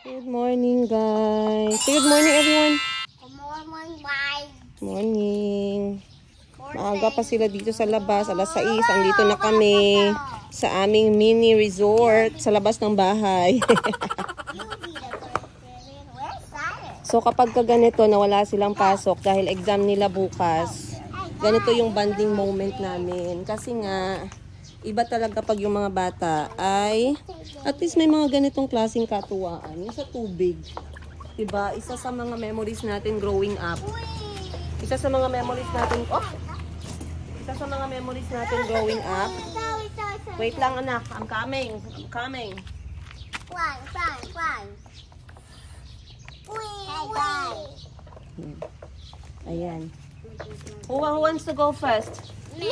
Good morning, guys. Say good morning, everyone. Good morning, guys. Morning. Maaga pa sila dito sa labas. Alas 6. Andito na kami sa aming mini resort sa labas ng bahay. So kapag ganito na wala silang pasok dahil exam nila bukas, ganito yung bonding moment namin. Kasi nga, iba talaga pag yung mga bata ay at least may mga ganitong klaseng katuwaan. Yung sa tubig. Diba? Isa sa mga memories natin growing up. Isa sa mga memories natin, isa sa mga memories natin growing up. Wait lang, anak. I'm coming. I'm coming. Fly. Hey, guys. Ayan. Who wants to go first? Me.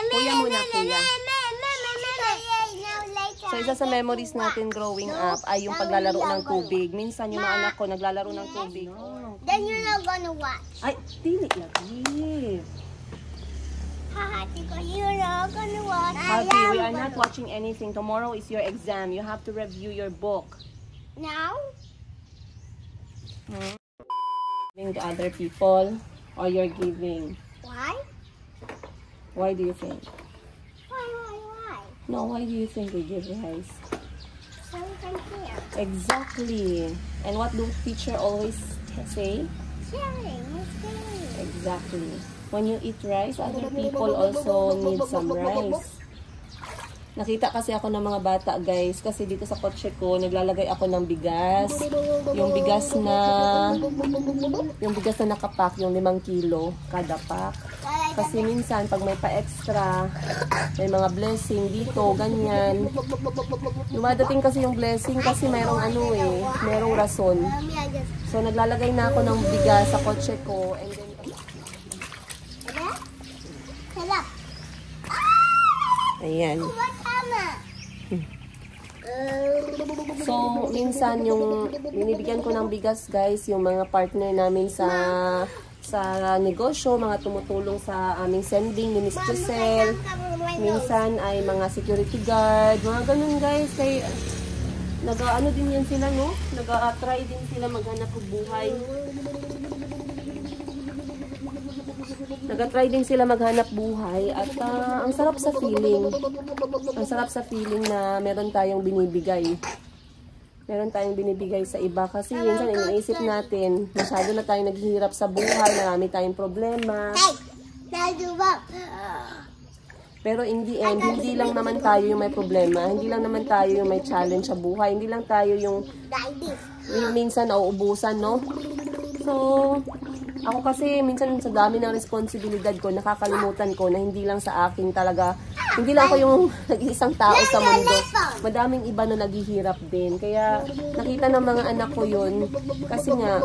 Kuya muna, kuya. So, isa sa memories natin growing up ay yung paglalaro ng tubig. Minsan, yung mga anak ko naglalaro ng tubig. Then you're not gonna watch. Ay, dili lagi. You're not gonna watch. Happy, we are not watching anything. Tomorrow is your exam. You have to review your book. Now? Giving to other people or you're giving. Why? Why do you think? Why? No, why do you think they give rice? So we can share. Exactly. And what do teacher always say? Sharing is caring. Exactly. When you eat rice, other people also need some rice. Nakita kasi ako ng mga bata, guys, kasi dito sa kotse ko, naglalagay ako ng bigas. Yung bigas na nakapack, yung 5 kilo kada pack. Kasi minsan, pag may pa-extra, may mga blessing dito, ganyan. Dumadating kasi yung blessing kasi mayroong mayroong rason. So, naglalagay na ako ng bigas sa kotse ko. And then, ayan. So, minsan yung binibigyan ko ng bigas, guys, yung mga partner namin sa negosyo, mga tumutulong sa aming sending ni Miss Giselle. Minsan ay mga security guard, mga ganun, guys. Kaya, nag-ano din yan sila, no? Nag-try din sila maghanap ng buhay. Nag-try din sila maghanap buhay at ang sarap sa feeling. Ang sarap sa feeling na meron tayong binibigay. Meron tayong binibigay sa iba kasi minsan iniisip natin, masyado na tayong naghihirap sa buhay, marami tayong problema. Pero in the end, hindi lang naman tayo yung may problema, hindi lang naman tayo yung may challenge sa buhay, hindi lang tayo yung minsan nauubusan, no? So, ako kasi minsan sa dami ng responsibilidad ko, nakakalimutan ko na hindi lang sa akin talaga, hindi lang ako yung nag-iisang tao sa mundo. Madaming iba na naghihirap din. Kaya nakita ng mga anak ko yun, kasi nga,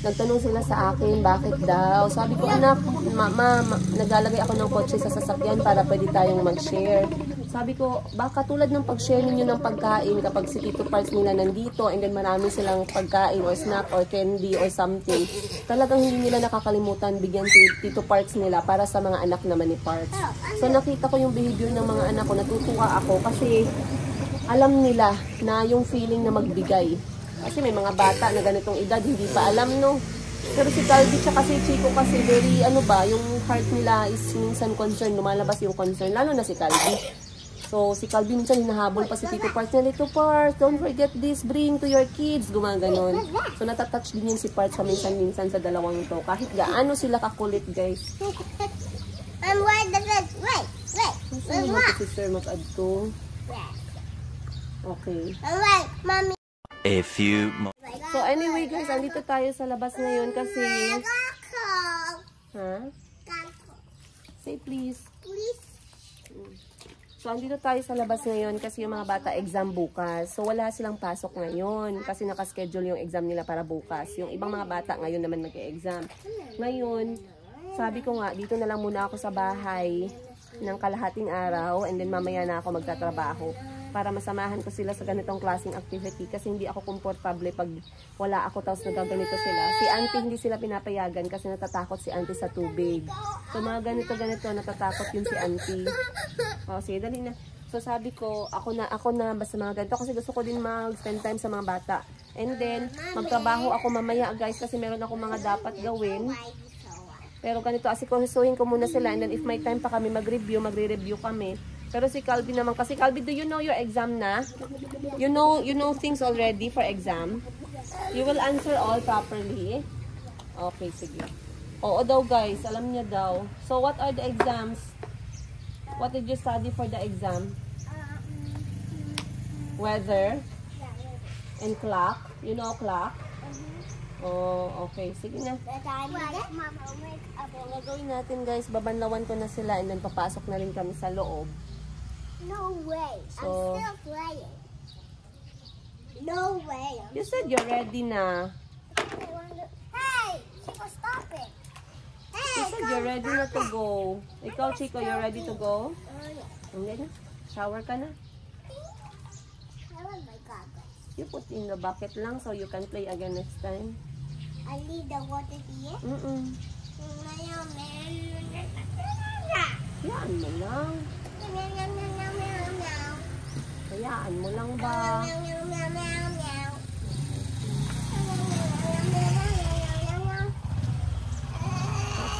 nagtanong sila sa akin, bakit daw? Sabi ko, anak, mama, naglalagay ako ng kotse sa sasakyan para pwede tayong mag-share. Sabi ko, baka tulad ng pag-share ninyo ng pagkain kapag si Tito Parts nila nandito and then marami silang pagkain or snack or candy or something, talagang hindi nila nakakalimutan bigyan si Tito Parts nila para sa mga anak naman ni Parts. So nakita ko yung behavior ng mga anak ko, natutuwa ako kasi alam nila na yung feeling na magbigay. Kasi may mga bata na ganitong edad, hindi pa alam, no? Pero si Calvi tsaka si Chico kasi very, yung heart nila is minsan concern, lumalabas yung concern, lalo na si Calvi. So, si Calvi minsan hinahabol pa si Tito Parts na, Tito Parts, don't forget this, bring to your kids, gumaganon. So, natatouch din yun si Parts sa minsan-minsan sa dalawang to. Kahit gaano sila kakulit, guys. Wait. Saan mo si Sir mag-adto? Okay. Wait, Mommy. A few more. So, anyway, guys, andito tayo sa labas ngayon kasi... Ha? Say please. Please. So, andito tayo sa labas ngayon kasi yung mga bata exam bukas. So, wala silang pasok ngayon kasi nakaschedule yung exam nila para bukas. Yung ibang mga bata ngayon naman mag-e-exam. Ngayon, sabi ko nga, dito na lang muna ako sa bahay ng kalahating araw and then mamaya na ako magtatrabaho para masamahan ko sila sa ganitong klaseng activity kasi hindi ako komportable pag wala ako tapos nagaganito sila. Si auntie hindi sila pinapayagan kasi natatakot si auntie sa tubig. So mga ganito natatakot yun si auntie. O sige, dali na. So sabi ko, ako na basta mga ganito kasi gusto ko din mag-spend time sa mga bata. And then, magtrabaho ako mamaya guys kasi meron ako mga dapat gawin. Pero ganito, asikasuhin ko muna sila and then if may time pa kami magre-review kami. Pero si Calvin naman, kasi Calvin, do you know your exam na? You know things already for exam? You will answer all properly? Okay, sige. Oo daw guys, alam niya daw. So what are the exams? What did you study for the exam? Weather and clock. You know clock? Oh, okay. Sige na. Ang gagawin natin guys, babanlawan ko na sila and then papasok na rin kami sa loob. No way. So, I'm still playing. No way. You said you're ready na. Hey, Chico, stop it. Hey, You said you're ready na to go. Ikaw, Chico, you're ready to go? Hindi na. Shower ka na. I want my goggles. You put in the bucket lang so you can play again next time. I leave the water here. Hayaan mo lang. Hayaan mo lang ba?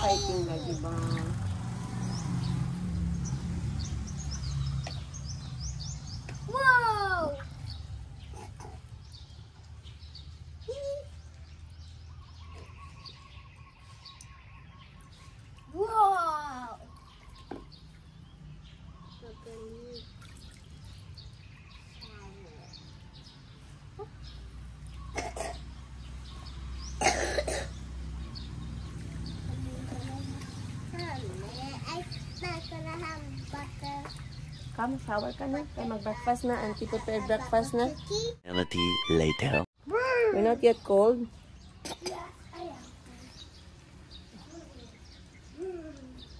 Exciting ba, diba? Whoa! Whoa! Come, shower ka na. Kaya mag-breakfast na. Auntie prepare breakfast na. Eternity later. We're not yet cold.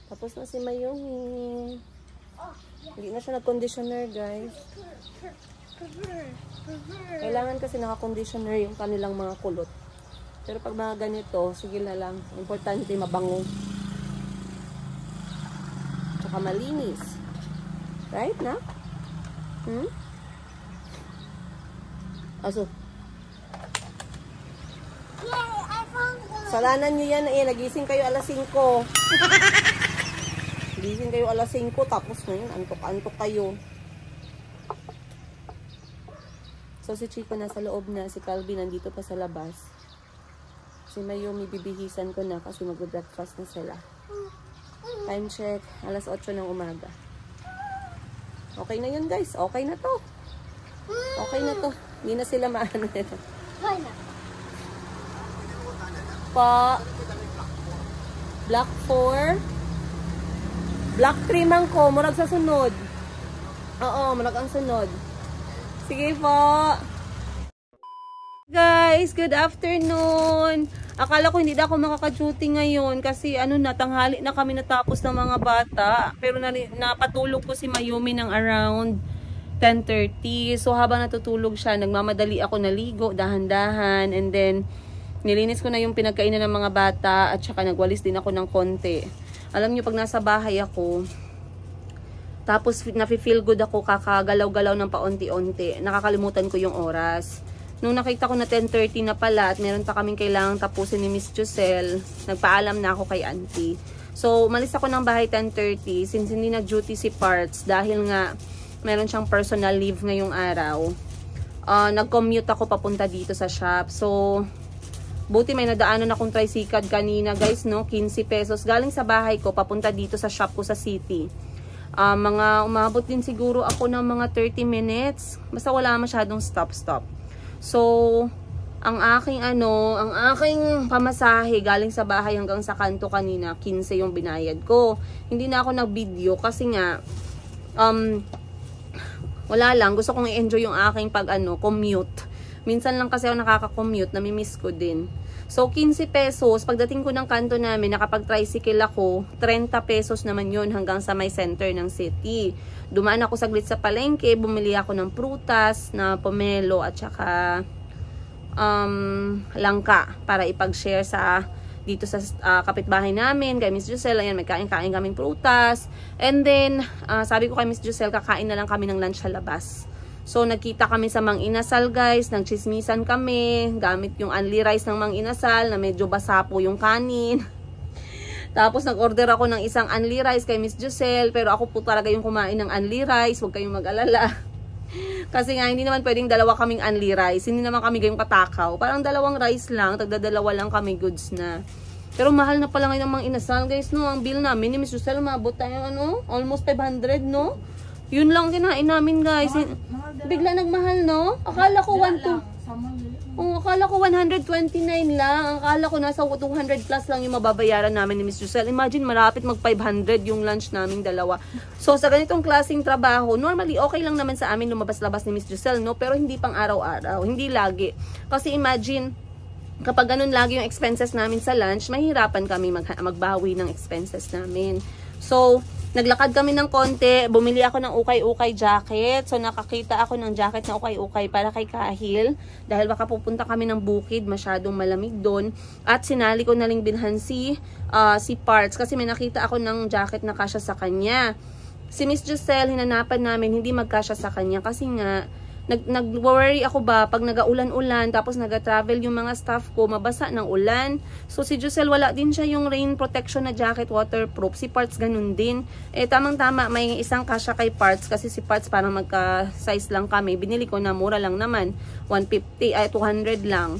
Tapos na si Mayumi. Hindi na siya nag-conditioner, guys. Kailangan kasi naka-conditioner yung kanilang mga kulot. Pero pag mga ganito, sige na lang. Importante mabango. Tsaka malinis. Right na? Aso. Yay, I found one. Salanan nyo yan eh. Nagising kayo alas 5. Nagising kayo alas 5. Tapos ngayon, antok-antok kayo. So si Chico nasa loob na. Si Calvin nandito pa sa labas. Si Mayumi bibihisan ko na kasi mag-breakfast na sila. Time check. Alas 8 ng umaga. Okay na yun guys. Okay na to. Okay na to. Hindi na sila maano nito. Why not? Pa. Black 4. Black 3 man ko. Murag sa sunod. Oo, murag ang sunod. Sige po. Guys, good afternoon. Akala ko hindi na ako makaka-duty ngayon kasi tanghali na kami natapos ng mga bata. Pero napatulog ko si Mayumi ng around 10:30. So habang natutulog siya, nagmamadali ako naligo, dahan-dahan. And then, nilinis ko na yung pinagkainan ng mga bata at saka nagwalis din ako ng konti. Alam nyo, pag nasa bahay ako, tapos nafe-feel good ako kakagalaw-galaw ng paunti-unti, nakakalimutan ko yung oras. Nung nakita ko na 10:30 na pala at meron pa kaming kailangang tapusin ni Miss Giselle, nagpaalam na ako kay auntie. So, umalis ako ng bahay 10:30 since hindi nag-duty si Parts dahil nga meron siyang personal leave ngayong araw. Nag-commute ako papunta dito sa shop. So, buti may nadaanan akong tricycle kanina guys, no? 15 pesos. Galing sa bahay ko, papunta dito sa shop ko sa city. Umabot din siguro ako ng mga 30 minutes. Basta wala masyadong stop-stop. So, ang aking pamasahe galing sa bahay hanggang sa kanto kanina, 15 yung binayad ko. Hindi na ako nag-video kasi nga, wala lang. Gusto kong i-enjoy yung aking commute. Minsan lang kasi ako nakaka-commute, namimiss ko din. So, 15 pesos. Pagdating ko ng kanto namin, nakapag-tricycle ako, 30 pesos naman yun hanggang sa may center ng city. Dumaan ako saglit sa palengke, bumili ako ng prutas, na pomelo at saka langka para ipag-share sa dito sa kapitbahay namin, kay Miss Giselle. Ayan, may kain-kain kaming prutas. And then, sabi ko kay Miss Giselle, kakain na lang kami ng lunch sa labas. So, nagkita kami sa Mang Inasal, guys. Nagchismisan kami. Gamit yung unli rice ng Mang Inasal na medyo basa po yung kanin. Tapos, nag-order ako ng isang unli rice kay Miss Giselle. Pero ako po talaga yung kumain ng unli rice. Huwag kayong mag-alala. Kasi nga, hindi naman pwedeng dalawa kaming unli rice. Hindi naman kami gayong katakaw. Parang dalawang rice lang. Tagdadalawa lang kami, goods na. Pero mahal na pala ngayon ng Mang Inasal, guys, no? Ang bill namin ni Miss Giselle, umabot tayo, almost 500, no? Yun lang kinain namin, guys. Bigla nagmahal, no? Akala ko 129 lang. Akala ko nasa 200 plus lang yung mababayaran namin ni Miss Giselle. Imagine, malapit mag 500 yung lunch naming dalawa. So, sa ganitong klaseng trabaho, normally, okay lang naman sa amin lumabas-labas ni Miss Giselle, no? Pero hindi pang araw-araw. Hindi lagi. Kasi imagine, kapag ganun lagi yung expenses namin sa lunch, mahirapan kami magbawi ng expenses namin. So, naglakad kami ng konti, bumili ako ng ukay-ukay jacket. So, nakakita ako ng jacket na ukay-ukay para kay Kahil. Dahil baka pupunta kami ng bukid, masyadong malamig doon. At sinali ko na ling bilhan si Parts. Kasi may nakita ako ng jacket na kasya sa kanya. Si Miss Giselle, hinanapan namin, hindi magkasya sa kanya. Kasi nga, nag-worry ako ba pag nag-ulan-ulan tapos nag-travel yung mga staff ko, mabasa ng ulan. So si Giselle, wala din siya yung rain protection na jacket, waterproof. Si Parts ganun din. Tamang-tama, may isang kasya kay Parts kasi si Parts parang magka-size lang kami. Binili ko na mura lang naman. 200 lang.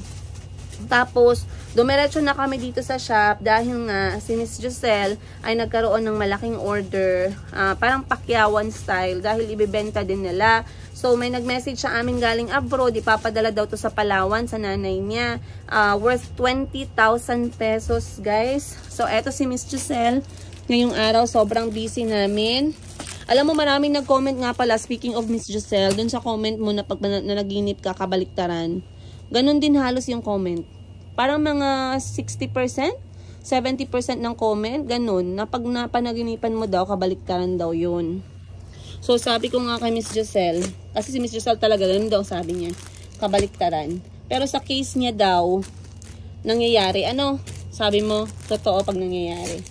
Tapos, dumiretso na kami dito sa shop dahil nga si Miss Giselle ay nagkaroon ng malaking order, parang pakyawan style dahil ibebenta din nila. So, may nag-message sa amin galing abroad, ipapadala daw to sa Palawan, sa nanay niya, worth 20,000 pesos, guys. So, eto si Miss Giselle. Ngayong araw, sobrang busy namin. Alam mo, maraming nag-comment nga pala, speaking of Miss Giselle, dun sa comment mo na pag nanaginip ka, kabaliktaran. Ganon din halos yung comment. Parang mga 60%, 70% ng comment, ganon. Na pag napanaginipan mo daw, kabaliktaran daw yun. So, sabi ko nga kay Miss Giselle, kasi si Miss Giselle talaga, ganun daw sabi niya, kabaliktaran. Pero sa case niya daw, nangyayari. Ano? Sabi mo, totoo pag nangyayari.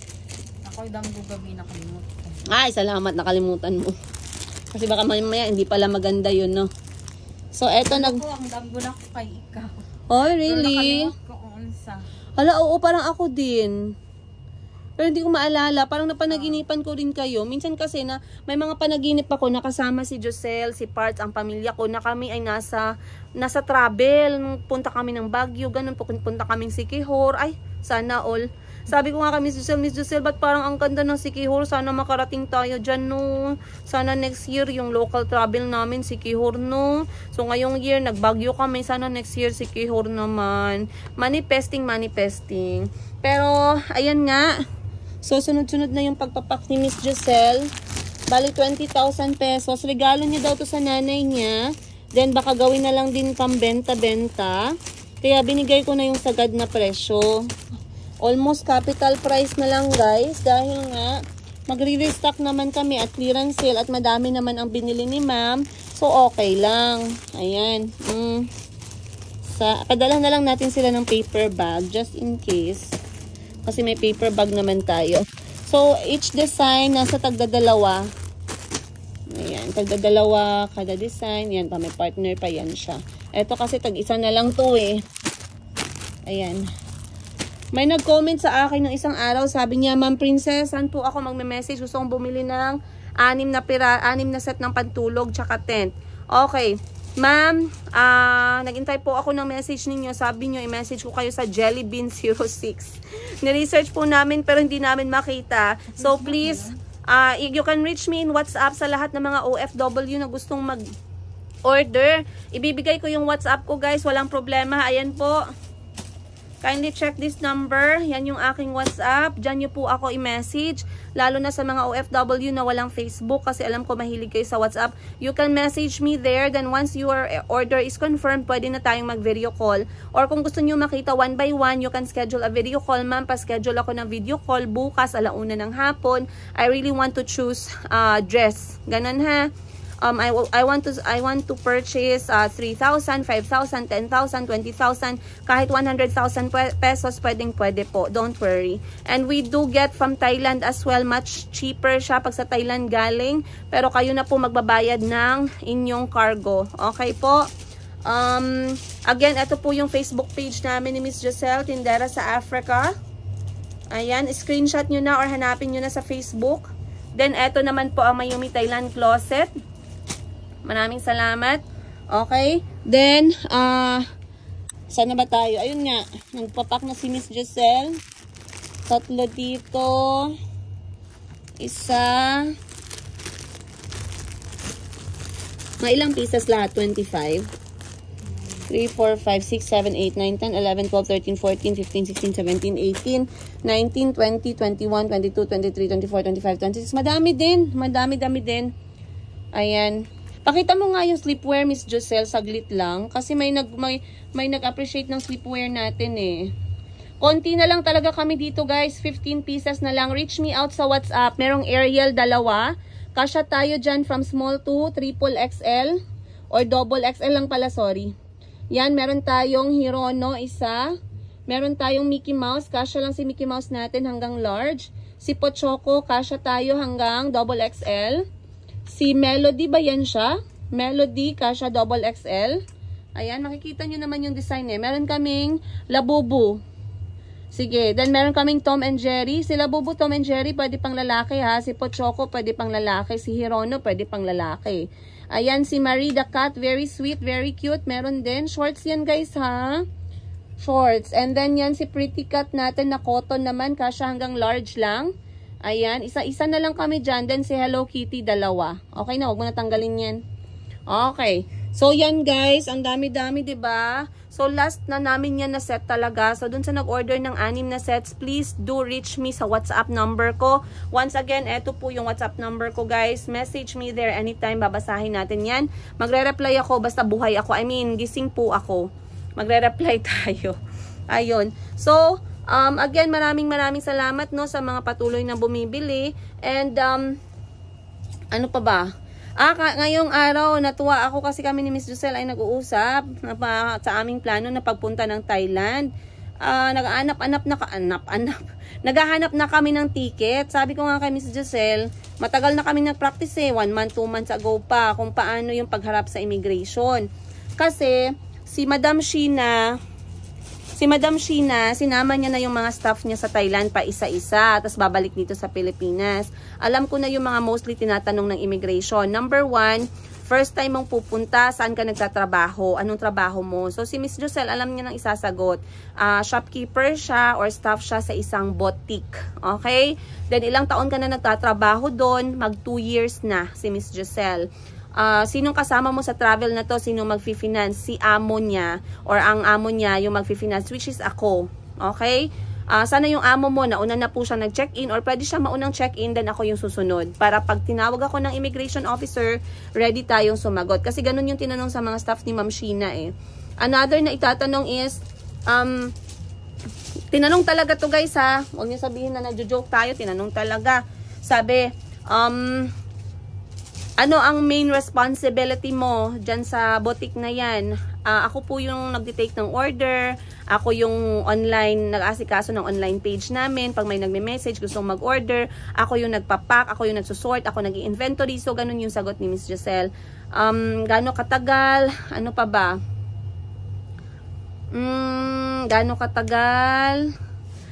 Ako dang gugabi nakalimutan. Ay, salamat, nakalimutan mo. Kasi baka mamaya, hindi pala maganda yun, no? So, eto Ako, ang damgo na ko kay ikaw. Oh, really? Pero nakalimutan ko kung unsa. Hala, oo, parang ako din. Pero hindi ko maalala, parang napanaginipan ko rin kayo. Minsan kasi na may mga panaginip ako na kasama si Giselle, si Parts, ang pamilya ko, na kami ay nasa travel. Punta kami ng Baguio, ganun, punta kaming Siquijor. Ay, sana all. Sabi ko nga kay Miss Giselle, ba't parang ang ganda ng Siquijor? Sana makarating tayo dyan, no? Sana next year, yung local travel namin, Siquijor, no? So, ngayong year, nag-Baguio kami. Sana next year, Siquijor naman. Manifesting. Pero, ayan nga. So, sunod-sunod na yung pagpapak ni Miss Giselle. Bali, 20,000 pesos. Regalo niya daw to sa nanay niya. Then, baka gawin na lang din pambenta-benta. Kaya, binigay ko na yung sagad na presyo. Almost capital price na lang, guys. Dahil nga, magre-restock naman kami at clearance sale. At madami naman ang binili ni ma'am. So, okay lang. Ayan. Padala na lang natin sila ng paper bag. Just in case. Kasi may paper bag naman tayo. So, each design, nasa tagdadalawa. Ayan, tagdadalawa kada design. Yan pa, may partner pa yan siya. Ito kasi tag-isa na lang to eh. Ayan. May nag-comment sa akin ng isang araw. Sabi niya, Ma'am Princess, saan po ako magme-message? Gusto kong bumili ng 6 na set ng pantulog tsaka tent. Okay. Ma'am, nagintay po ako ng message ninyo. Sabi nyo, i-message ko kayo sa Jellybean06. Ni-research po namin pero hindi namin makita. So please, you can reach me in WhatsApp sa lahat ng mga OFW na gustong mag-order. Ibibigay ko yung WhatsApp ko, guys. Walang problema. Ayan po. Kindly check this number. Yan yung aking WhatsApp. Diyan nyo po ako i-message. Lalo na sa mga OFW na walang Facebook. Kasi alam ko mahilig kayo sa WhatsApp. You can message me there. Then once your order is confirmed, pwede na tayong mag-video call. Or kung gusto nyo makita one by one, you can schedule a video call. Ma'am, pa-schedule ako ng video call bukas, 1:00 ng hapon. I really want to choose dress. Ganun ha. I want to purchase 3,000, 5,000, 10,000, 20,000, kahit 100,000 pesos, pwede po. Don't worry. And we do get from Thailand as well. Much cheaper siya pag sa Thailand galing. Pero kayo na po magbabayad ng inyong cargo. Okay po? Again, ito po yung Facebook page namin ni Miss Giselle, Tindera sa Africa. Ayan, screenshot nyo na or hanapin nyo na sa Facebook. Then, ito naman po ang Mayumi Thailand Closet. Maraming salamat. Okay. Then, saan na ba tayo? Ayun nga. Nagpapak na si Miss Giselle. 3 dito. Isa. Mga ilang pieces lahat? 25. 3, 4, 5, 6, 7, 8, 9, 10, 11, 12, 13, 14, 15, 16, 17, 18, 19, 20, 21, 22, 23, 24, 25, 26. Madami din. Madami din. Ayan. Pakita mo nga yung sleepwear, Miss Giselle, saglit lang. Kasi may nag-appreciate ng sleepwear natin eh. Konti na lang talaga kami dito guys. 15 pieces na lang. Reach me out sa WhatsApp. Merong Ariel 2. Kasya tayo dyan from small to triple XL. Or double XL lang pala, sorry. Yan, meron tayong Hirono, isa. Meron tayong Mickey Mouse. Kasya lang si Mickey Mouse natin hanggang large. Si Pochoco, kasya tayo hanggang double XL. Si Melody ba yan siya? Melody, kasya double XL. Ayan, makikita nyo naman yung design eh. Meron kaming Labubu. Sige, then meron kaming Tom and Jerry. Si Labubu, Tom and Jerry, pwede pang lalaki ha. Si Pochoco, pwede pang lalaki. Si Hirono, pwede pang lalaki. Ayan, si Marie the Cat, very sweet, very cute. Meron din. Shorts yan guys ha. Shorts. And then yan si Pretty Cat natin na cotton naman. Kasya hanggang large lang. Ayan, isa-isa na lang kami dyan. Then si Hello Kitty, 2. Okay na, huwag mo na tanggalin yan. Okay. So yan guys, ang dami-dami, 'di ba? So last na namin yan na set talaga. So dun sa nag-order ng 6 na sets, please do reach me sa WhatsApp number ko. Once again, eto po yung WhatsApp number ko guys. Message me there anytime, babasahin natin yan. Magre-reply ako basta buhay ako. I mean, gising po ako. Magre-reply tayo. Ayun. So, again, maraming salamat no sa mga patuloy na bumibili. And ano pa ba? Ngayong araw natuwa ako kasi kami ni Miss Giselle ay nag-uusap sa aming plano na pagpunta ng Thailand. Naghahanap na kami ng ticket. Sabi ko nga kay Miss Giselle, matagal na kami nag-practice 1 month, 2 months ago pa kung paano yung pagharap sa immigration. Kasi si Madam Sheena, sinama niya na yung mga staff niya sa Thailand pa isa-isa, tapos babalik dito sa Pilipinas. Alam ko na yung mga mostly tinatanong ng immigration. Number 1, first time mong pupunta, saan ka nagtatrabaho? Anong trabaho mo? So si Miss Giselle, alam niya nang isasagot. Shopkeeper siya or staff siya sa isang boutique. Okay? Then ilang taon ka na nagtatrabaho doon? Mag 2 years na si Miss Giselle. Sinong kasama mo sa travel na to? Sinong magfi-finance? Si amo niya or ang amo niya yung magfi-finance, which is ako. Okay? Sana yung amo mo, nauna na po siya nag-check-in or pwede siya maunang check-in, then ako yung susunod. Para pag tinawag ako ng immigration officer, ready tayong sumagot. Kasi ganun yung tinanong sa mga staff ni Ma'am Sheena eh. Another na itatanong is, tinanong talaga to guys ha. Huwag niyo sabihin na nagjo-joke tayo, tinanong talaga. Sabi, ano ang main responsibility mo dyan sa boutique na yan? Ako po yung nagtitake ng order. Ako yung online, nag-asikaso ng online page namin. Pag may nagme-message, gustong mag-order. Ako yung nagpapak, ako yung nagsusort, ako nag-inventory. So, ganun yung sagot ni Miss Giselle. Gaano katagal? Ano pa ba? Gaano katagal?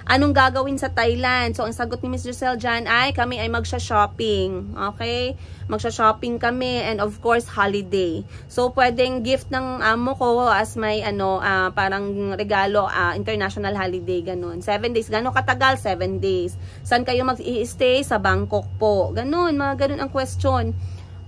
Anong gagawin sa Thailand? So, ang sagot ni Miss Giselle dyan ay kami ay magsha-shopping. Okay? Magsha-shopping kami and of course, holiday. So, pwedeng gift ng amo ko as may parang regalo, international holiday, ganun. 7 days. Gano'ng katagal? 7 days. Saan kayo mag-i-stay? Sa Bangkok po. Ganun. Mga ganun ang question.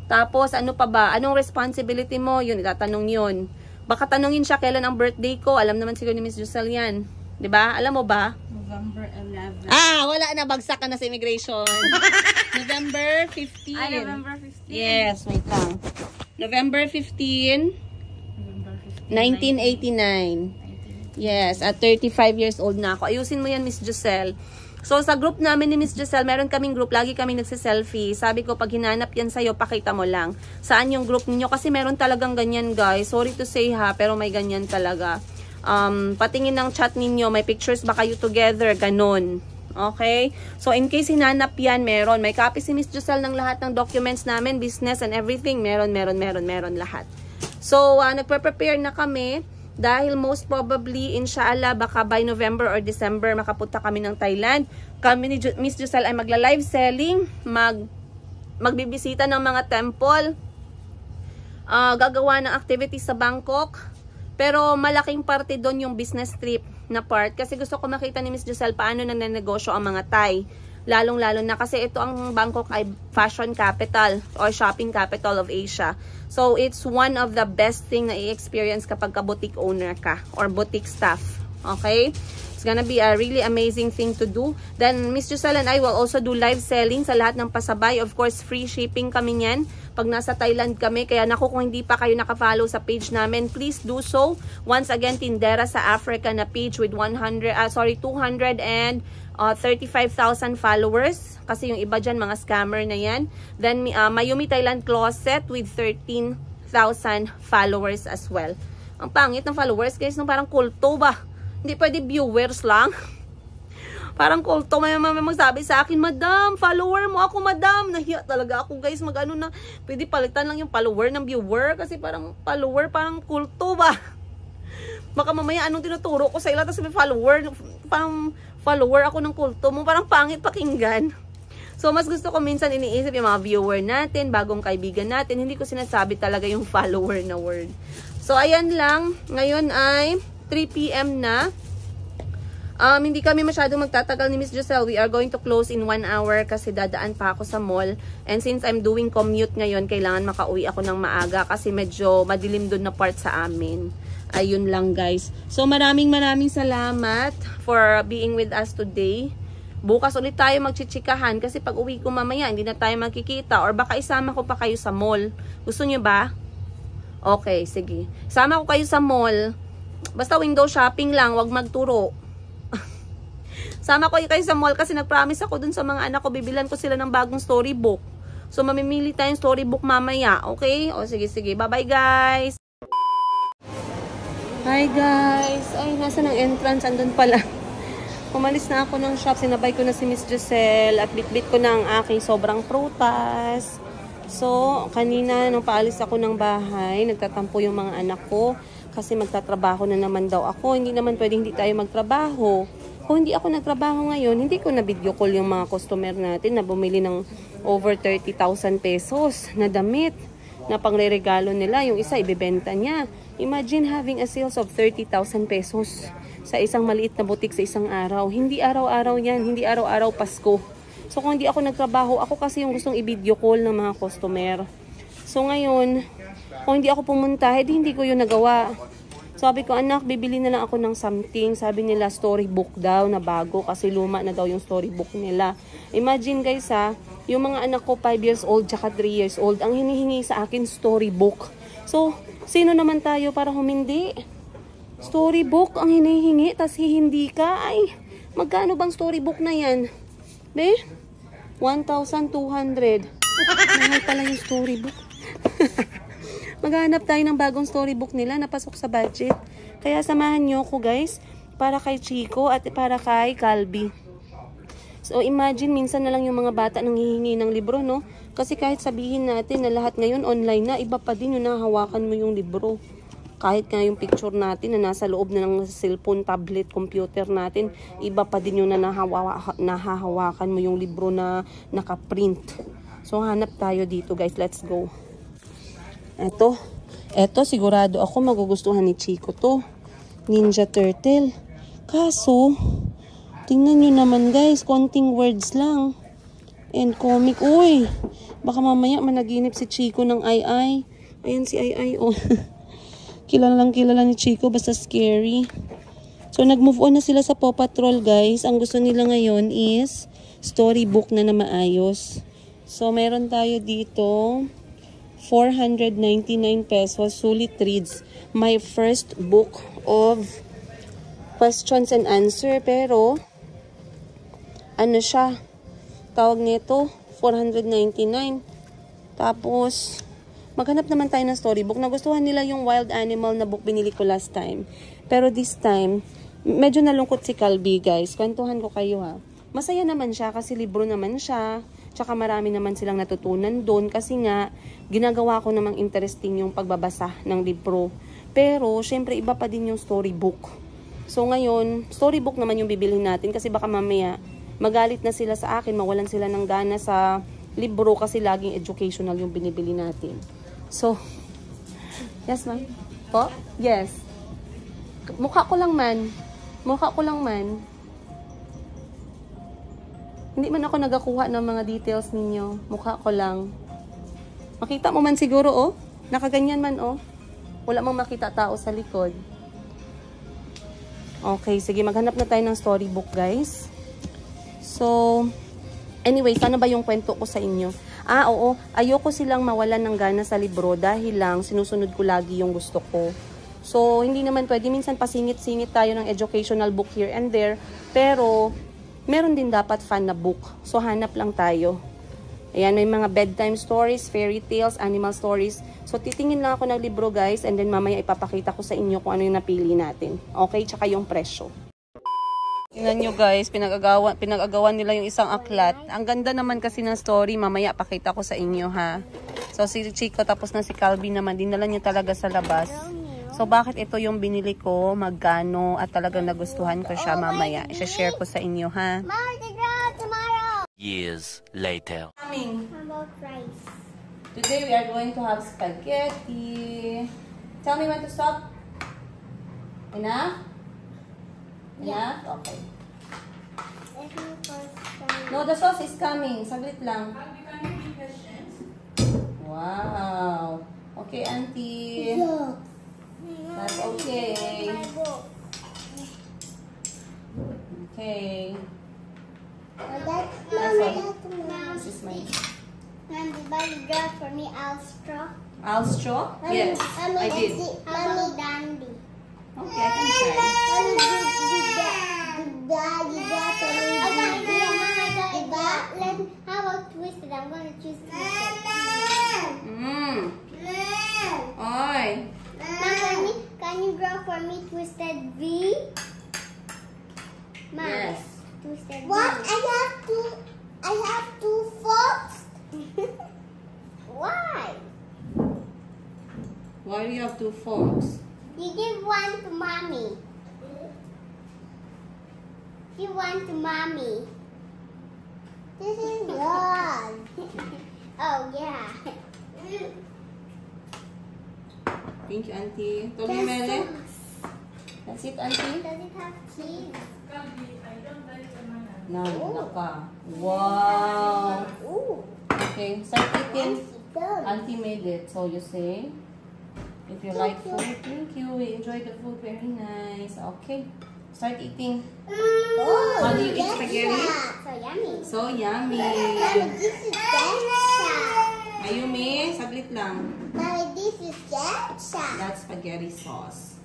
Tapos, ano pa ba? Anong responsibility mo? Yun, itatanong yun. Baka tanongin siya kailan ang birthday ko. Alam naman siguro ni Miss Giselle yan. 'Di ba? Alam mo ba? November 11. Wala na, bagsak ka na sa immigration. November 15. November 15. Yes, wait lang. November 15, November 15 1989. Yes, at 35 years old na ako. Ayusin mo yan, Miss Giselle. So, sa group namin ni Miss Giselle, meron kaming group, lagi kami nagsiselfie. Sabi ko, pag hinanap yan sa'yo, pakita mo lang. Saan yung group ninyo? Kasi meron talagang ganyan, guys. Sorry to say ha, pero may ganyan talaga. Patingin ng chat ninyo, may pictures ba kayo together? Ganon. Okay? So, in case hinanap yan, meron. May copy si Miss Giselle ng lahat ng documents namin, business and everything. Meron lahat. So, nagpe-prepare na kami. Dahil most probably, inshallah, baka by November or December, makapunta kami ng Thailand. Kami ni Miss Giselle ay magla-live selling, magbibisita ng mga temple, gagawa ng activities sa Bangkok. Pero malaking parte doon yung business trip na part. Kasi gusto ko makita ni Miss Giselle paano nagnenegosyo ang mga Thai. Lalong-lalo na kasi ito ang Bangkok ay fashion capital or shopping capital of Asia. So, it's one of the best thing na i-experience kapag ka-boutique owner ka or boutique staff. Okay? It's gonna be a really amazing thing to do. Then, Miss Giselle and I will also do live selling sa lahat ng pasabay. Of course, free shipping kami niyan pag nasa Thailand kami. Kaya naku, kung hindi pa kayo nakafollow sa page namin, please do so. Once again, Tindera sa Africa na page with 235,000 followers. Kasi yung iba dyan, mga scammer na yan. Then, Mayumi Thailand Closet with 13,000 followers as well. Ang pangit ng followers, guys, nung parang kulto ba? Hindi pwede viewers lang. Parang kulto. May magsabi sa akin, Madam, follower mo ako, Madam. Nahiya talaga ako, guys. Mag-ano na, pwede palitan lang yung follower ng viewer. Kasi parang follower, parang kulto ba? Baka mamaya anong tinuturo ko sa ila, tapos may follower. Parang follower ako ng kulto mo. Parang pangit pakinggan. So, mas gusto ko minsan iniisip yung mga viewer natin, bagong kaibigan natin. Hindi ko sinasabi talaga yung follower na word. So, ayan lang. Ngayon ay 3 PM na. Hindi kami masyadong magtatagal ni Miss Giselle. We are going to close in 1 hour kasi dadaan pa ako sa mall. And since I'm doing commute ngayon, kailangan makauwi ako ng maaga kasi medyo madilim doon na part sa amin. Ayun lang, guys. So, maraming salamat for being with us today. Bukas ulit tayo magchichikahan kasi pag uwi ko mamaya, hindi na tayo magkikita. Or baka isama ko pa kayo sa mall. Gusto nyo ba? Okay, sige. Isama ko kayo sa mall. Basta window shopping lang, wag magturo. Sama ko kayo sa mall kasi nag-promise ako dun sa mga anak ko, bibilan ko sila ng bagong storybook. So, mamimili tayong storybook mamaya. Okay? O, sige. Bye-bye, guys! Hi, guys! Ay, nasa ng entrance? Andun pala. Umalis na ako ng shop. Sinabay ko na si Miss Giselle at bit-bit ko na ang aking sobrang prutas. So, kanina nung paalis ako ng bahay, nagtatampo yung mga anak ko kasi magtatrabaho na naman daw ako. Hindi naman pwedeng hindi tayo magtrabaho. Kung hindi ako nagtrabaho ngayon, hindi ko na video call yung mga customer natin na bumili ng over 30,000 pesos na damit na pangre-regalo nila. Yung isa, ibebenta niya. Imagine having a sales of 30,000 pesos sa isang maliit na butik sa isang araw. Hindi araw-araw yan. Hindi araw-araw Pasko. So, kung hindi ako nagtrabaho, ako kasi yung gustong i-video call ng mga customer. So, ngayon, kung hindi ako pumunta, hindi ko yun nagawa. Sabi ko, anak, bibili na lang ako ng something. Sabi nila, storybook daw na bago kasi luma na daw yung storybook nila. Imagine, guys, yung mga anak ko 5 years old tsaka 3 years old, ang hinihingi sa akin, storybook. So, sino naman tayo para humindi? Storybook ang hinihingi, tas hindi ka. Ay, magkano bang storybook na yan? Be? 1,200. Mahal pala yung storybook. Maghanap tayo ng bagong storybook nila na pasok sa budget. Kaya samahan nyo ko, guys, para kay Chico at para kay Calby. So, imagine, minsan na lang yung mga bata nang hihingi ng libro, no? Kasi kahit sabihin natin na lahat ngayon online na, iba pa din yung nahawakan mo yung libro. Kahit nga yung picture natin na nasa loob na ng cellphone, tablet, computer natin, iba pa din yung nahahawakan mo yung libro na nakaprint. So, hanap tayo dito, guys. Let's go. Eto, sigurado ako magugustuhan ni Chico to. Ninja Turtle. Kaso, tingnan nyo naman, guys. Konting words lang. And comic. Uy, baka mamaya managinip si Chico ng Ai. Ayan si Ai, oh. Kilala ni Chico, basta scary. So, nag-move on na sila sa Paw Patrol, guys. Ang gusto nila ngayon is storybook na maayos. So, meron tayo dito 499 pesos. Sulit reads. My first book of questions and answer. Pero, ano siya, tawag nito, 499. Tapos, maghanap naman tayo ng storybook. Nagustuhan nila yung wild animal na book binili ko last time. Pero this time, medyo nalungkot si Calby, guys. Kwentuhan ko kayo, ha. Masaya naman siya kasi libro naman siya. Tsaka marami naman silang natutunan doon kasi nga, ginagawa ko namang interesting yung pagbabasa ng libro. Pero, syempre, iba pa din yung storybook. So, ngayon, storybook naman yung bibilhin natin kasi baka mamaya, magalit na sila sa akin, mawalan sila ng gana sa libro kasi laging educational yung binibili natin. So, yes, ma'am? Po? Yes. Mukha ko lang man. Mukha ko lang man. Hindi man ako nagakuha ng mga details ninyo. Mukha ko lang. Makita mo man siguro, oh. Nakaganyan man, oh. Wala mong makita tao sa likod. Okay, sige. Maghanap na tayo ng storybook, guys. So, anyway, ano ba yung kwento ko sa inyo? Oo. Ayoko silang mawalan ng gana sa libro dahil lang sinusunod ko lagi yung gusto ko. So, hindi naman pwede. Minsan pasingit-singit tayo ng educational book here and there. Pero, meron din dapat fun na book. So, hanap lang tayo. Ayan, may mga bedtime stories, fairy tales, animal stories. So, titingin lang ako ng libro, guys. And then, mamaya ipapakita ko sa inyo kung ano yung napili natin. Okay? Tsaka yung presyo. Tingnan nyo, guys. Pinag-agawan nila yung isang aklat. Ang ganda naman kasi ng story. Mamaya pakita ko sa inyo, ha? So, si Chico tapos na si Calby naman. Dinala nyo talaga sa labas. So, bakit ito yung binili ko, magkano, at talagang nagustuhan ko siya mamaya. I-share ko sa inyo, ha? Mom, the girl tomorrow. Years later. How about rice? Today we are going to have spaghetti. Tell me when to stop. Enough? Enough? Okay. Let me first try. No, the sauce is coming. Saglit lang. Wow. Okay, auntie. Look. That's okay. My book. Okay. That's Mom. This is mine. Mom, did you draw for me Alstro? I'll straw? Yes, I did. Mommy, Dandy. Okay, I can try. Mommy, how about twisted? I'm gonna choose twisted. Oy. Mom, can you draw for me twisted V? Mom, Yes. twisted what? V. I have two forks? Why? Why do you have two forks? You give one to mommy. Give one to mommy. This is good. Oh yeah. Thank you, auntie. Tony That's Mele. sauce. That's it, auntie. Does it have cheese? No, naka. Wow. Ooh. Okay, start eating. Done. Auntie made it, so you say. If you like food, thank you. We enjoy the food, very nice. Okay, start eating. Oh, How do you eat that's spaghetti? So yummy. So yummy. Mommy, this is ketchup. Ayumi, saglit lang. Mommy, this is ketchup. That's spaghetti sauce.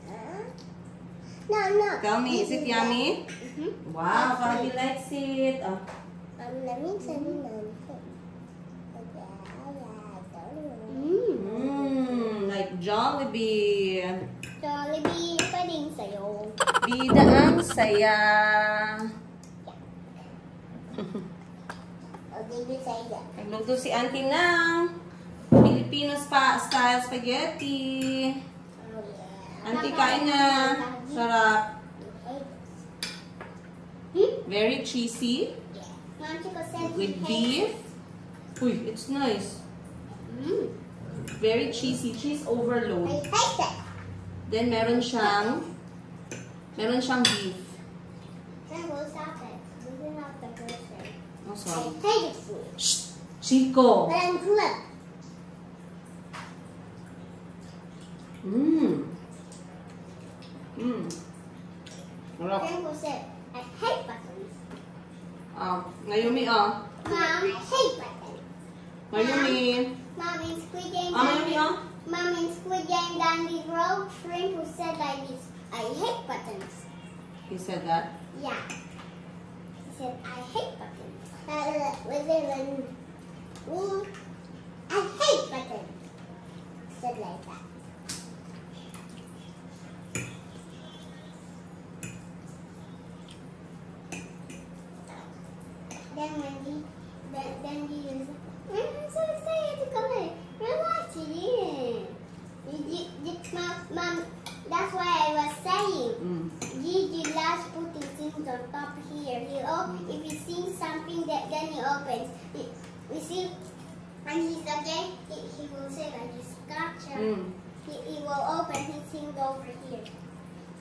No. Tell me, is This it yummy? Wow, Bobby likes it. Oh. Let me tell you Like Jollibee. Jollibee pa rin sa'yo. Bida ang saya. I'll give you sa'yo. Nagluto si auntie ng Filipino style spaghetti. Oh yeah. Auntie, kain na. Sarap. Very cheesy. Mom, Chico said With beef. Uy, it's nice. Very cheesy. Cheese I overload. hate it. Then, meron siyang beef. Then we'll stop it. We didn't have the person. Oh, I sorry. hate it food. Shh! Chico! But I'm good. Sarap. Then we'll say, I hate buttons. Ngayumi, Mom, I hate buttons. Ngayumi. Mom, in Squid Game, Ngayumi, Mom, in Squid Game, Dandy wrote shrimp who said like this, I hate buttons. He said that. Yeah. He said, I hate buttons. I hate buttons. Said like that. Then he was, I'm so excited to come in. Relax, you didn't. Mom, that's why I was saying. Gigi loves putting things on top here. If he sees something, then he opens. We see, and he's again, he will say like this, gotcha. He will open his things over here.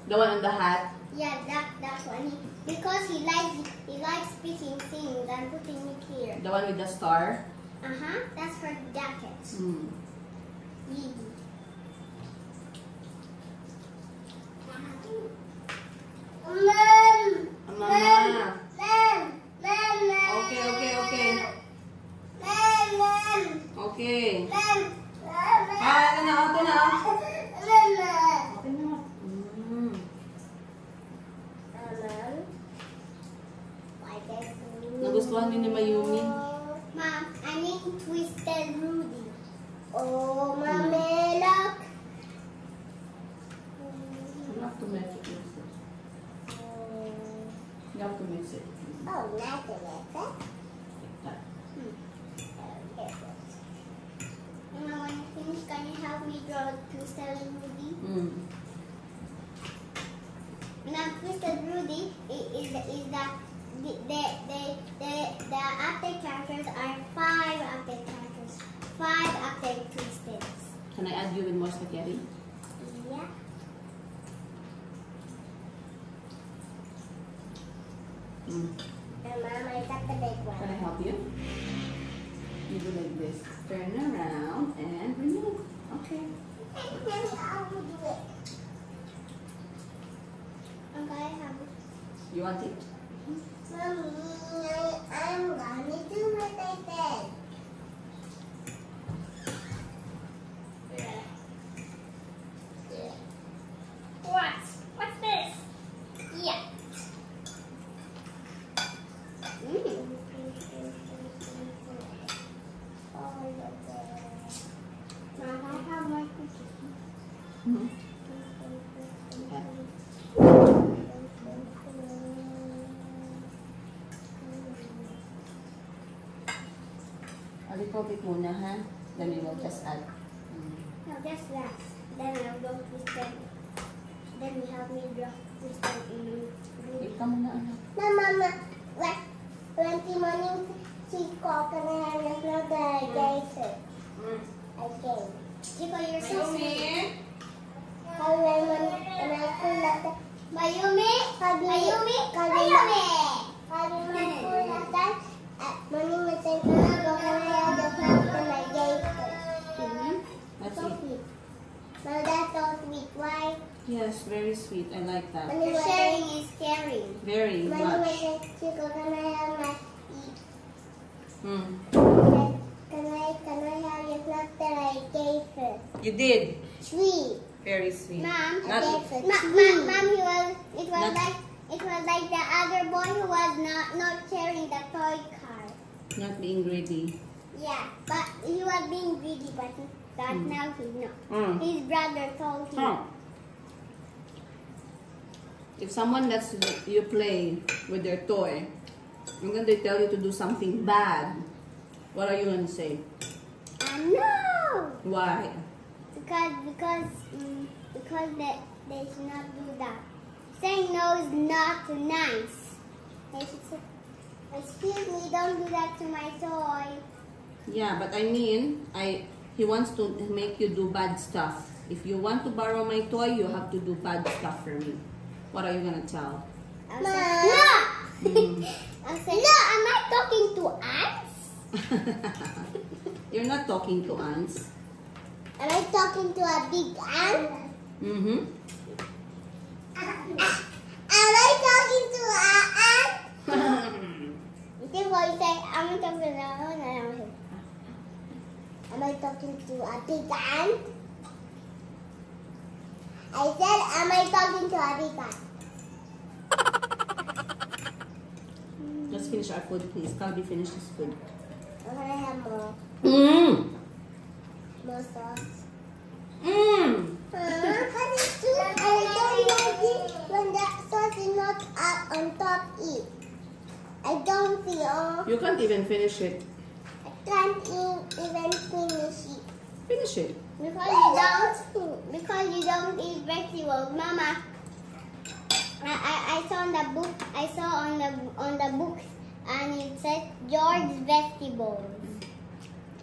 The one on the hat? Yeah, that's one. Because he likes picking things and putting it here. The one with the star? That's for jackets. Gigi. Mama. Okay. Ito na. Nagustuhan din ni Mayumi. Mom, I need Twisted Rudy. Oh, Mommy, look. You have to mix it. You have to mix it. Oh, not the letter. Like that. Mama, when you finish, can you help me draw Twisted Rudy? Now, Twisted Rudy is the update characters are 5 update characters. 5 update Twisted. Can I add you with more spaghetti? Yeah. And Mama, I got the big one. Can I help you? You do like this. Turn around and remove. Okay. Mommy, I will do it. Okay, I have it. You want it? Mommy, I'm gonna do what I said. What's this? Yeah. Mom, I have my cookies. A little bit muna, ha? Then we will just add. No, just that. Then I'll go Twisted. Then you help me draw Twisted in Wait ka muna, anak. No, Mama. What? 20 morning, she called and I have another day, sir. Okay. Chico, you're so sweet. Mayumi? Mayumi? Morning, my son, go and I have the plants and my day, sir. That's So it. sweet. No, that's so sweet. Why? Yes, very sweet. I like that. The sharing is caring. Very much. Chico, can I have my eat? Can I have your plant that I gave her? You did. Sweet. Very sweet. Mom, Not- Mom, it was like the other boy who was not sharing the toy car. Not being greedy. Yeah, but he was being greedy, but now he's not. His brother told him. Huh. If someone lets you play with their toy, and then they tell you to do something bad, what are you going to say? No, Why? because they should not do that. Saying no is not nice. They should say, excuse me, don't do that to my toy. Yeah, but I mean, he wants to make you do bad stuff. If you want to borrow my toy, you have to do bad stuff for me. What are you going to tell? I'll say, no! I'll say, no, am I talking to ants? You're not talking to ants. Am I talking to a big ant? Am I talking to an ant? Think what you say, am I talking to an ant? Am I talking to a big ant? I said, am I talking to a big ant? let's finish our food, please. Calbi, finish this food. I'm gonna have more. More sauce. But it's too, I don't like it when that sauce is not up on top it. I don't feel. You can't even finish it. I can't even finish it. Finish it. Because you don't eat vegetables, Mama. I saw on the book. I saw on the books, and it said George vegetables.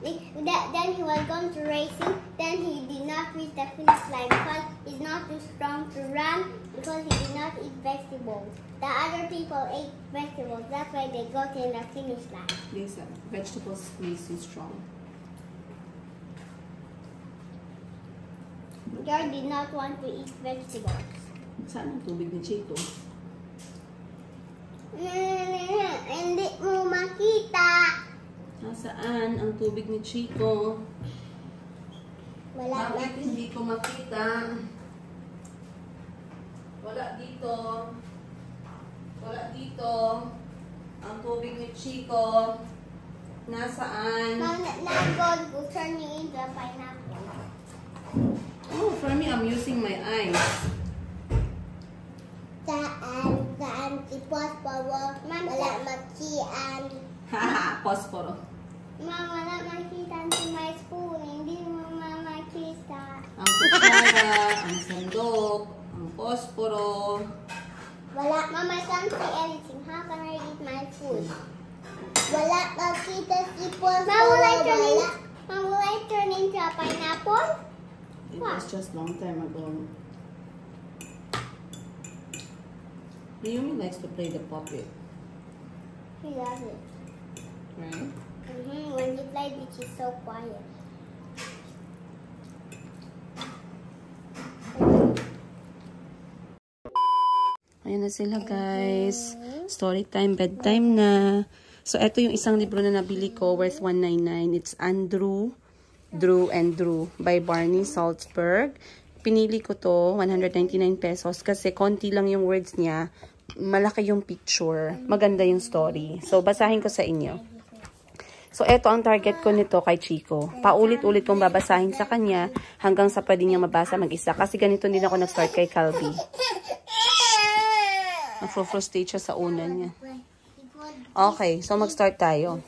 Then he was going to racing. Then he did not reach the finish line because he's not too strong to run because he did not eat vegetables. The other people ate vegetables. That's why they got in the finish line. Lisa, vegetables makes you strong. George did not want to eat vegetables. Saan ang tubig ni Chico? Hindi mo makita. Nasaan ang tubig ni Chico? Wala na. Bakit hindi ko makita? Wala dito. Wala dito. Ang tubig ni Chico. Nasaan? Now God will turn you into a pineapple. Oh, for me, I'm using my eyes. Saan si Posporo? Wala makian. Haha, posporo. Wala makita si my spoon. Hindi mo makita. Ang kutsara, ang sandok, ang posporo. Wala. Mama, I can't see anything. How can I eat my food? Wala makita si Posporo. Mom, will I turn into a pineapple? It was just long time ago. Naomi likes to play the puppet, He loves it. right? When he plays it, she's so quiet. Ayan na sila, guys. Story time, bedtime na. So, ito yung isang libro na nabili ko worth $199. It's Andrew, Drew, and Drew by Barney Salzberg. Pinili ko to, 199 pesos, kasi konti lang yung words niya. Malaki yung picture. Maganda yung story. So, basahin ko sa inyo. So, eto ang target ko nito kay Chico. Paulit-ulit kong babasahin sa kanya hanggang sa pwede niya mabasa mag-isa. Kasi ganito din ako nag-start kay Calbi. Nafro-frustrate siya sa una niya. Okay, so mag-start tayo.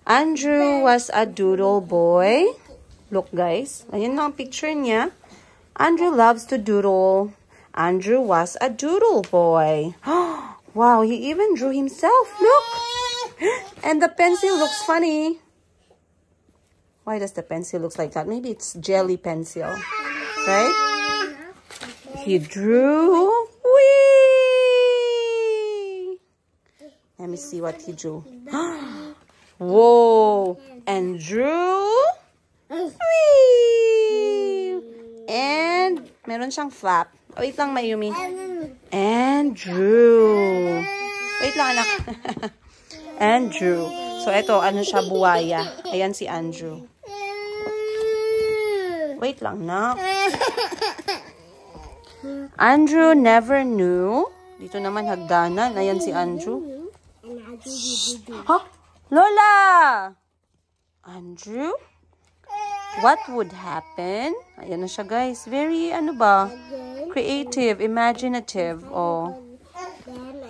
Andrew was a doodle boy. Look, guys. Ayan na ang picture niya. Andrew loves to doodle. Andrew was a doodle boy. Wow, he even drew himself. Look. And the pencil looks funny. Why does the pencil look like that? Maybe it's jelly pencil. Right? He drew. Whee! Let me see what he drew. Whoa! And drew. Whee! And meron siyang flap. Wait lang, Mayumi. And drew. Wait lang, anak. Andrew. So, ito, ano siya, buwaya. Ayan si Andrew. Wait lang, nak. Andrew never knew. Dito naman, hagdanan. Ayan si Andrew. Huh? Lola! Andrew? What would happen? Ayan na siya, guys. Very, ano ba? Creative, imaginative. Oh.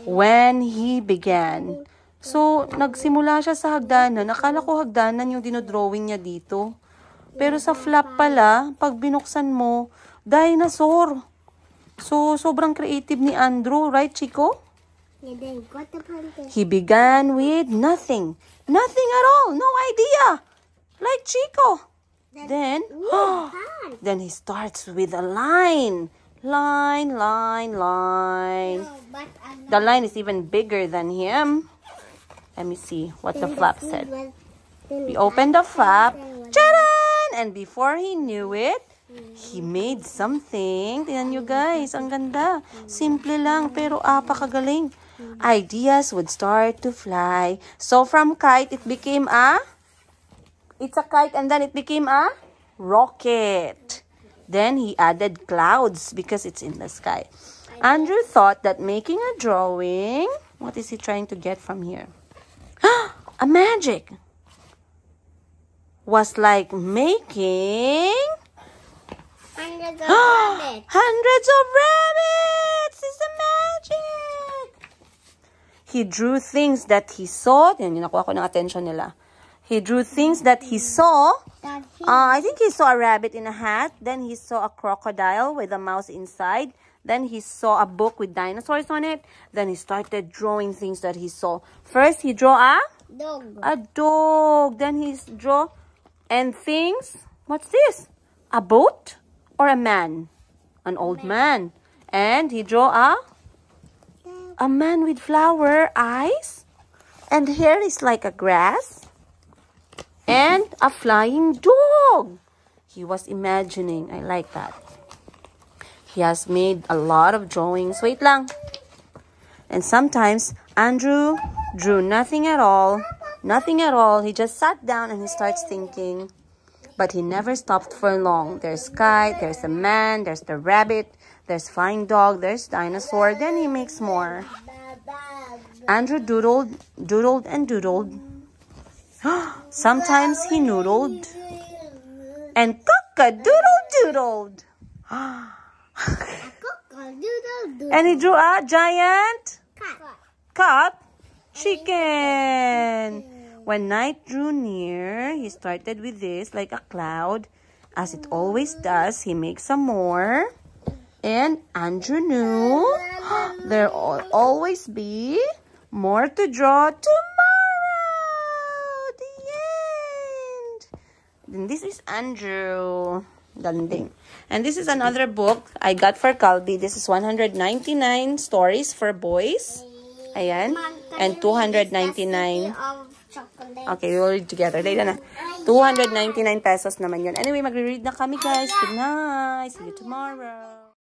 When he began. So, nagsimula siya sa hagdanan. Akala ko hagdanan yung dinodrawing niya dito. Pero sa flap pala, pag binuksan mo, dinosaur. So, sobrang creative ni Andrew. Right, Chico? He began with nothing. Nothing at all. No idea. Like Chico. Then he starts with a line. Line, line, line. The line is even bigger than him. Let me see what the flap said. We opened the flap. Tcharan! And before he knew it, he made something. Tingnan nyo, guys. Ang ganda. Simple lang, pero apakagaling. Ideas would start to fly. So from kite, it became a... It's a kite and then it became a rocket. Then he added clouds because it's in the sky. Andrew thought that making a drawing What is he trying to get from here? A magic! Was like making Hundreds of rabbits. hundreds of rabbits! It's a magic! He drew things that he saw. Yan, nakuha ko ng attention nila. He drew things that he saw. That he I think he saw a rabbit in a hat. Then he saw a crocodile with a mouse inside. Then he saw a book with dinosaurs on it. Then he started drawing things that he saw. First, he drew a dog. Then he draw and things. What's this? A boat or a man? An old man. And he drew a man with flower eyes. And hair is like a grass. And a flying dog. He was imagining. I like that. He has made a lot of drawings. Wait lang. And sometimes Andrew drew nothing at all. Nothing at all. He just sat down and he starts thinking. But he never stopped for long. There's kite, there's a man, there's the rabbit, there's flying dog, there's dinosaur. Then he makes more. Andrew doodled, and doodled. Sometimes he noodled. And cock-a-doodle-doodled. And he drew a giant cut chicken. When night drew near, he started with this like a cloud. As it always does, he makes some more. And Andrew knew there will always be more to draw tomorrow. The end. Then this is Andrew. Ganding. And this is another book I got for Calbi. This is 199 stories for boys. Ayan. And 299. Okay, we'll read together. Later na. 299 pesos naman yun. Anyway, magre-read na kami, guys. Good night. See you tomorrow.